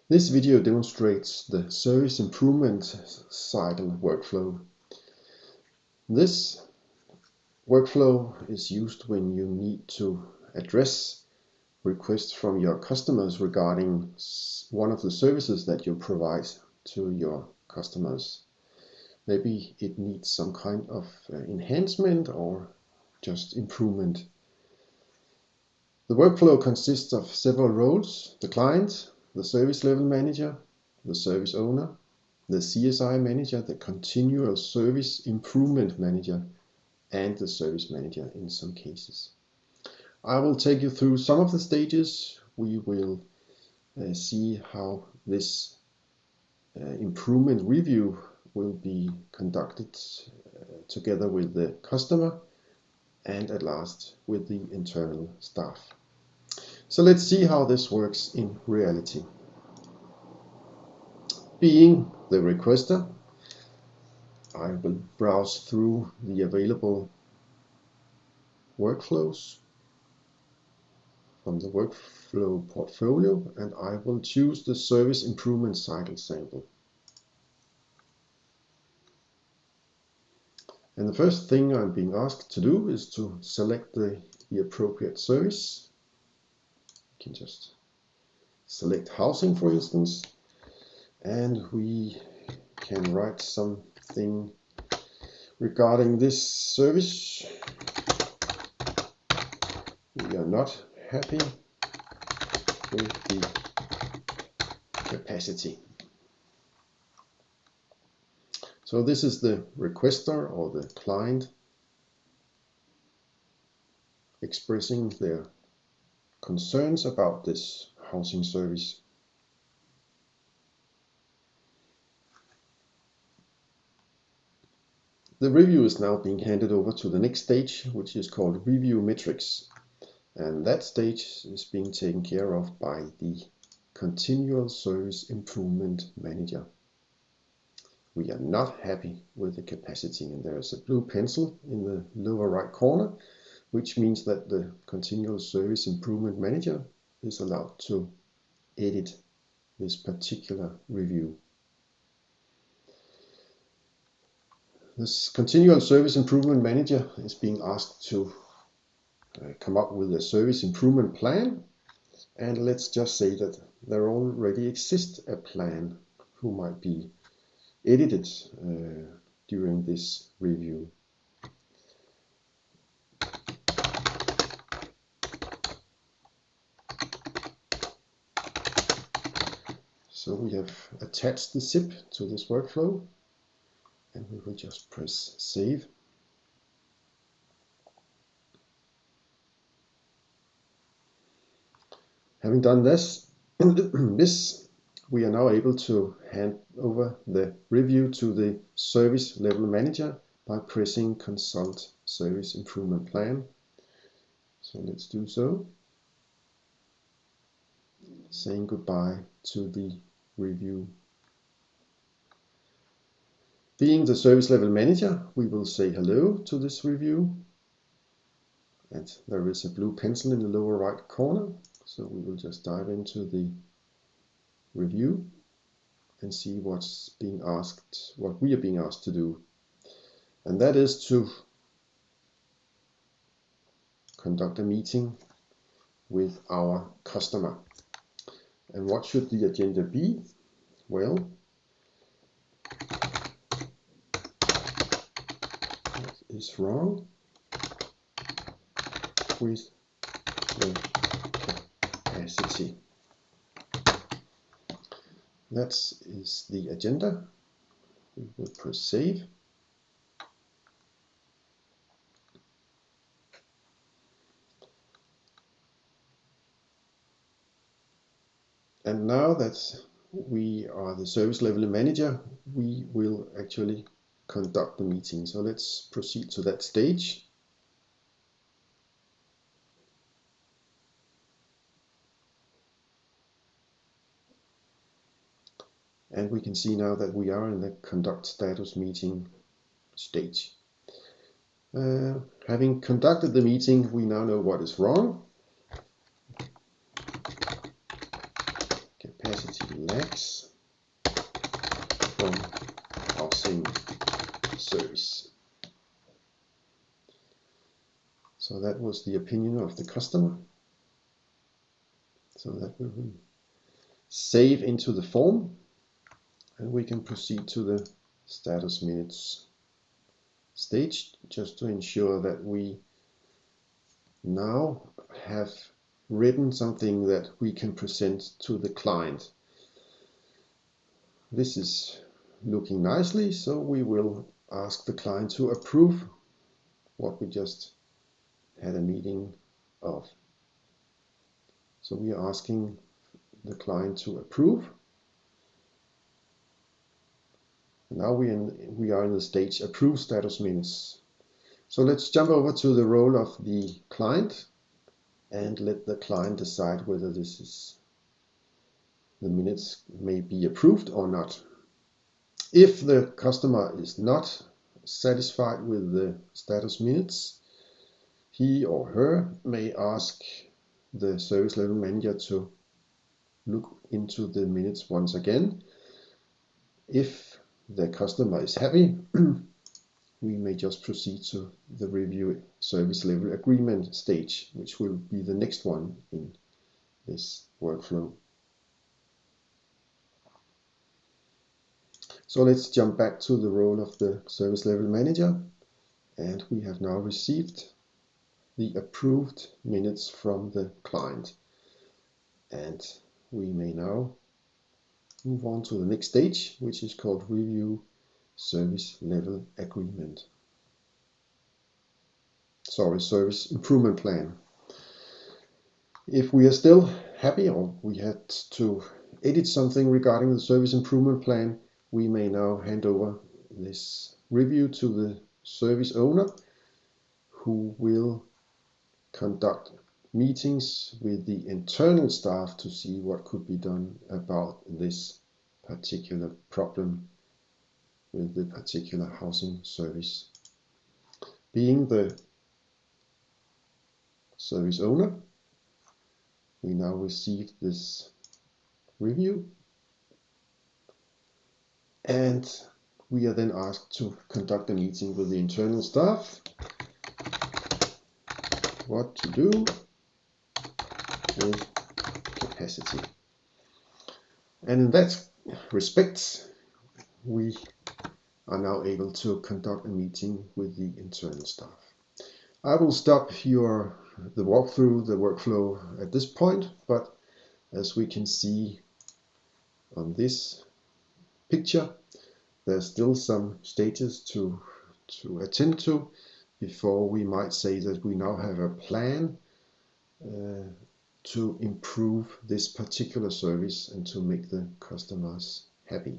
This video demonstrates the service improvement cycle workflow. This workflow is used when you need to address requests from your customers regarding one of the services that you provide to your customers. Maybe it needs some kind of enhancement or just improvement. The workflow consists of several roles: the client, the service level manager, the service owner, the CSI manager, the continual service improvement manager, and the service manager in some cases. I will take you through some of the stages. We will see how this improvement review will be conducted together with the customer and at last with the internal staff. So let's see how this works in reality. Being the requester, I will browse through the available workflows from the workflow portfolio, and I will choose the service improvement cycle sample. And the first thing I'm being asked to do is to select the appropriate service. You can just select housing, for instance, and we can write something regarding this service. We are not happy with the capacity. So this is the requester or the client expressing their concerns about this housing service. The review is now being handed over to the next stage, which is called review metrics. And that stage is being taken care of by the continual service improvement manager. We are not happy with the capacity, and there is a blue pencil in the lower right corner, which means that the continual service improvement manager is allowed to edit this particular review. This continual service improvement manager is being asked to come up with a service improvement plan, and let's just say that there already exists a plan who might be edited during this review. So we have attached the zip to this workflow, and we will just press save. Having done this, we are now able to hand over the review to the service level manager by pressing consult service improvement plan. So let's do so. Saying goodbye to the review. Being the service level manager, we will say hello to this review. And there is a blue pencil in the lower right corner. So we will just dive into the review and see what's being asked, what we are being asked to do. And that is to conduct a meeting with our customer. And what should the agenda be? Well, what is wrong with the capacity? That is the agenda. We will press save. And now that we are the service level manager, we will actually conduct the meeting. So let's proceed to that stage. And we can see now that we are in the conduct status meeting stage. Having conducted the meeting, we now know what is wrong. Capacity lags from housing service. So that was the opinion of the customer. So that we will save into the form, and we can proceed to the status minutes stage, just to ensure that we now have written something that we can present to the client. This is looking nicely, so we will ask the client to approve what we just had a meeting of. So we are asking the client to approve. Now we are in the stage approve status minutes. So let's jump over to the role of the client and let the client decide whether the minutes may be approved or not. If the customer is not satisfied with the status minutes, he or her may ask the service level manager to look into the minutes once again. If the customer is happy, we may just proceed to the review service level agreement stage, which will be the next one in this workflow. So let's jump back to the role of the service level manager, and we have now received the approved minutes from the client, and we may now move on to the next stage, which is called review service level agreement. Sorry, service improvement plan. If we are still happy, or we had to edit something regarding the service improvement plan, we may now hand over this review to the service owner, who will conduct meetings with the internal staff to see what could be done about this particular problem with the particular housing service. Being the service owner, we now receive this review, and we are then asked to conduct a meeting with the internal staff, what to do with capacity. And in that respect, we are now able to conduct a meeting with the internal staff. I will stop the walkthrough, the workflow at this point, but as we can see on this picture, there's still some stages to attend to before we might say that we now have a plan to improve this particular service and to make the customers happy.